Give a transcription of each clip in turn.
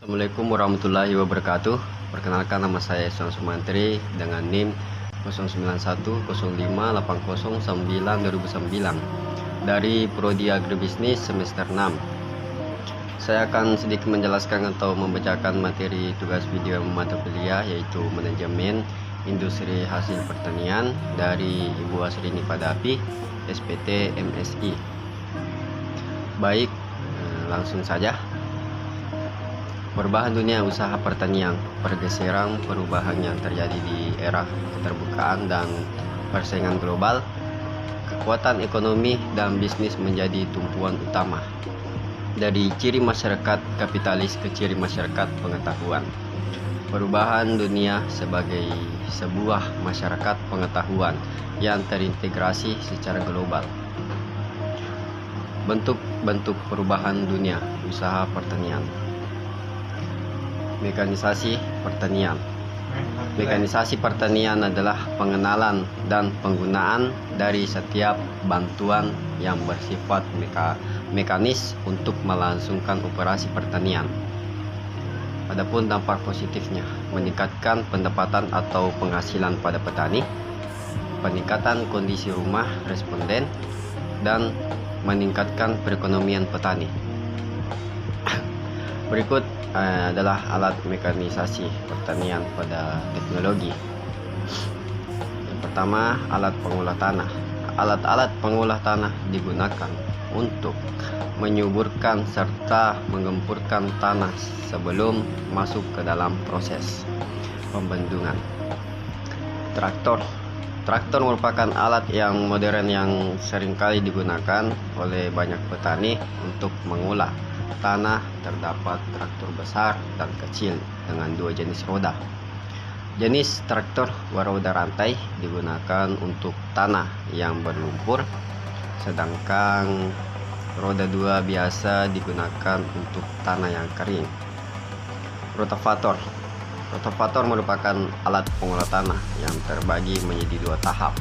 Assalamualaikum warahmatullahi wabarakatuh. Perkenalkan, nama saya Iswan Sumantri dengan NIM 09105809 dari Prodi Agribisnis semester 6. Saya akan sedikit menjelaskan atau membacakan materi tugas video mata kuliah, yaitu Manajemen Industri Hasil Pertanian dari Ibu Asrini Padapi, SPT MSI. Baik, langsung saja. Perubahan dunia usaha pertanian, pergeseran perubahan yang terjadi di era keterbukaan dan persaingan global, kekuatan ekonomi dan bisnis menjadi tumpuan utama. Dari ciri masyarakat kapitalis ke ciri masyarakat pengetahuan. Perubahan dunia sebagai sebuah masyarakat pengetahuan yang terintegrasi secara global. Bentuk-bentuk perubahan dunia usaha pertanian. Mekanisasi pertanian. Mekanisasi pertanian adalah pengenalan dan penggunaan dari setiap bantuan yang bersifat mekanis untuk melangsungkan operasi pertanian. Adapun dampak positifnya, meningkatkan pendapatan atau penghasilan pada petani, peningkatan kondisi rumah responden, dan meningkatkan perekonomian petani. Berikut adalah alat mekanisasi pertanian pada teknologi. Yang pertama, alat pengolah tanah. Alat-alat pengolah tanah digunakan untuk menyuburkan serta menggempurkan tanah sebelum masuk ke dalam proses pembendungan. Traktor. Traktor merupakan alat yang modern yang seringkali digunakan oleh banyak petani untuk mengolah tanah. Terdapat traktor besar dan kecil dengan dua jenis roda. Jenis traktor beroda rantai digunakan untuk tanah yang berlumpur, sedangkan roda dua biasa digunakan untuk tanah yang kering. Rotavator. Rotavator merupakan alat pengolah tanah yang terbagi menjadi dua tahap.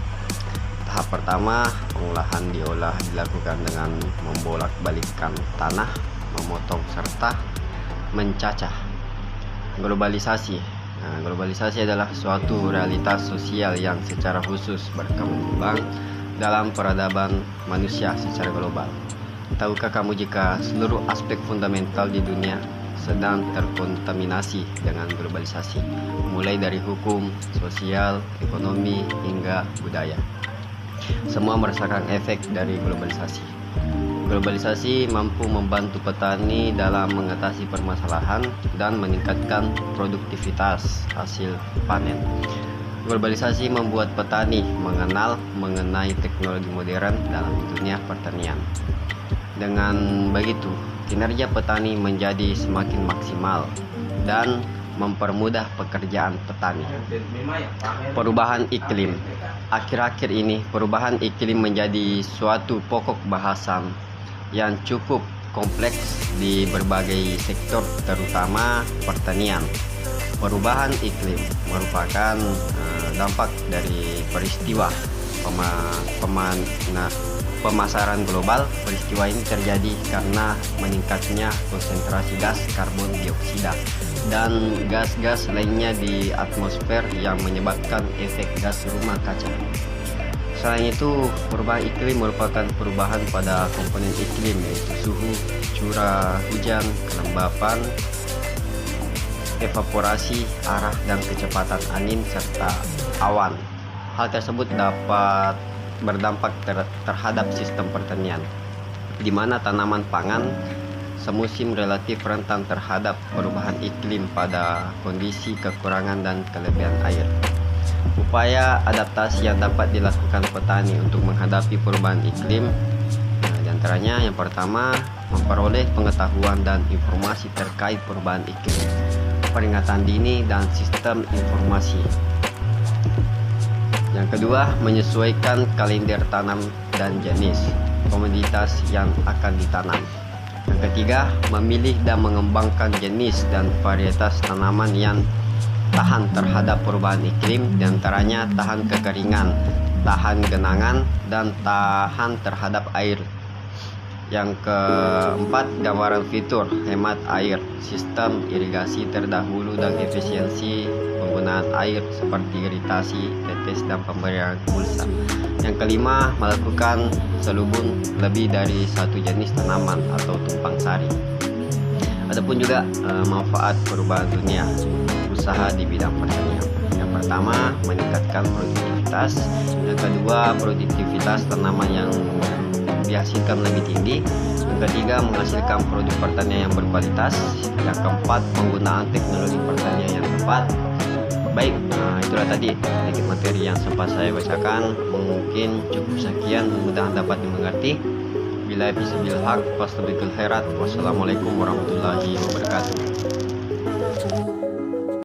Tahap pertama, pengolahan dilakukan dengan membolak-balikkan tanah, memotong serta mencacah. Globalisasi. Globalisasi adalah suatu realitas sosial yang secara khusus berkembang dalam peradaban manusia secara global. Tahukah kamu jika seluruh aspek fundamental di dunia sedang terkontaminasi dengan globalisasi, mulai dari hukum, sosial, ekonomi, hingga budaya. Semua merasakan efek dari globalisasi. Globalisasi mampu membantu petani dalam mengatasi permasalahan dan meningkatkan produktivitas hasil panen. Globalisasi membuat petani mengenal mengenai teknologi modern dalam dunia pertanian. Dengan begitu, kinerja petani menjadi semakin maksimal dan mempermudah pekerjaan petani. Perubahan iklim. Akhir-akhir ini, perubahan iklim menjadi suatu pokok bahasan yang cukup kompleks di berbagai sektor, terutama pertanian. Perubahan iklim merupakan dampak dari peristiwa pemasaran global. Peristiwa ini terjadi karena meningkatnya konsentrasi gas karbon dioksida dan gas-gas lainnya di atmosfer yang menyebabkan efek gas rumah kaca. Selain itu, perubahan iklim merupakan perubahan pada komponen iklim, yaitu suhu, curah hujan, kelembapan, evaporasi, arah dan kecepatan angin, serta awan. Hal tersebut dapat berdampak terhadap sistem pertanian, di mana tanaman pangan semusim relatif rentan terhadap perubahan iklim pada kondisi kekurangan dan kelebihan air. Upaya adaptasi yang dapat dilakukan petani untuk menghadapi perubahan iklim, di antaranya yang pertama, memperoleh pengetahuan dan informasi terkait perubahan iklim, peringatan dini dan sistem informasi. Yang kedua, menyesuaikan kalender tanam dan jenis komoditas yang akan ditanam. Yang ketiga, memilih dan mengembangkan jenis dan varietas tanaman yang tahan terhadap perubahan iklim, diantaranya tahan kekeringan, tahan genangan, dan tahan terhadap air. Yang keempat, gambaran fitur hemat air, sistem irigasi terdahulu dan efisiensi penggunaan air seperti iritasi, tetes, dan pemberian pulsa. Yang kelima, melakukan selubung lebih dari satu jenis tanaman atau tumpang sari. Adapun juga manfaat perubahan dunia usaha di bidang pertanian. Yang pertama, meningkatkan produktivitas. Yang kedua, produktivitas tanaman yang dihasilkan lebih tinggi. Yang ketiga, menghasilkan produk pertanian yang berkualitas. Yang keempat, penggunaan teknologi pertanian yang tepat. Baik, itulah tadi sedikit materi yang sempat saya bacakan. Mungkin cukup sekian, mudah-mudahan dapat dimengerti. Bila bisabil haq, wastabiqul khairat. Wassalamualaikum warahmatullahi wabarakatuh.